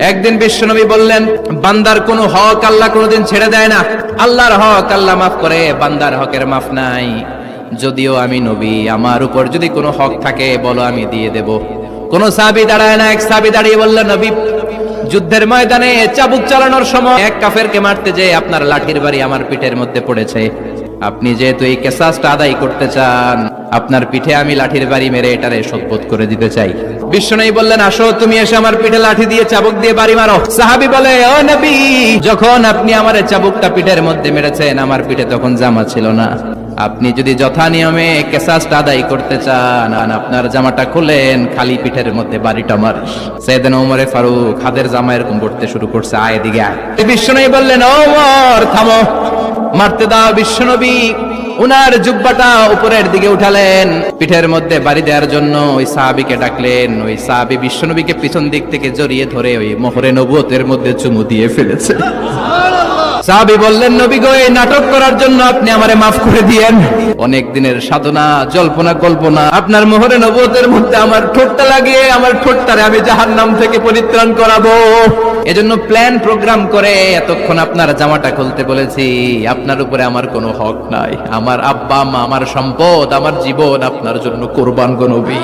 একদিন বিশ্বনবী বললেন, বান্দার কোনো হক আল্লাহ কোনোদিন ছেড়ে দেয় না। আল্লাহর হক আল্লাহ মাফ করে, বান্দার হকের মাফ নাই। যদিও আমি নবী, আমার উপর যদি কোনো হক থাকে বলো, আমি দিয়ে দেব। কোন সাহাবী দাঁড়ায় না। এক সাহাবী দাঁড়িয়ে বললেন, নবী, যুদ্ধের ময়দানে চাবুক চালানোর সময় এক কাফেরকে মারতে যেয়ে আপনার লাঠির বাড়ি আমার পিঠের মধ্যে পড়েছে। আপনি যেহেতু এই কিসাসটা আদায় করতে চান, আপনার পিঠে আমি লাঠির বাড়ি মেরে এটারে শোধবোধ করে দিতে চাই। বিশ্বনবী বললেন, আসো, তুমি এসে আমার পিঠে লাঠি দিয়ে চাবুক দিয়ে বাড়ি মারো। সাহাবী বলে, ও নবী, যখন আপনি আমার চাবুকটা পিঠের মধ্যে মেরেছেন, আমার পিঠে তখন জামা ছিল না। আপনি যদি যথা নিয়মে কিসাসটা আদায় করতে চান, আপনার জামাটা খুলেন, খালি পিঠের মধ্যে বাড়িটা মার। সাইয়েদনা ওমর ফারুক হাতের জামা এরকম করতে শুরু করছে, আয় এদিকে আয়। বিশ্বনবী বললেন, ওমর থামো, মারতে দাও। বিশ্বনবী উনার জুব্বাটা উপরের দিকে উঠালেন, পিঠের মধ্যে বাড়ি দেওয়ার জন্য ওই সাহাবীকে ডাকলেন। ওই সাহাবী বিশ্বনবীকে পিছন দিক থেকে জড়িয়ে ধরে ওই মোহরে নবুয়তের মধ্যে চুমু দিয়ে ফেলেছে। সাহাবী বললেন, নবী গো, এই নাটক করার জন্য আপনি আমারে মাফ করে দিয়েন। অনেক দিনের সাধনা, জল্পনা কল্পনা, আপনার মোহরে নবুয়তের মধ্যে আমার ঠোঁটটা লাগিয়ে আমার ঠোঁটটারে আমি জাহান্নাম থেকে পরিত্রাণ করাবো। এজন্য প্ল্যান প্রোগ্রাম করে এতক্ষণ আপনার জামাটা খুলতে বলেছি। আপনার উপরে আমার কোনো হক নাই। আমার আব্বা মা, আমার সম্পদ, আমার জীবন আপনার জন্য কোরবান গো নবী।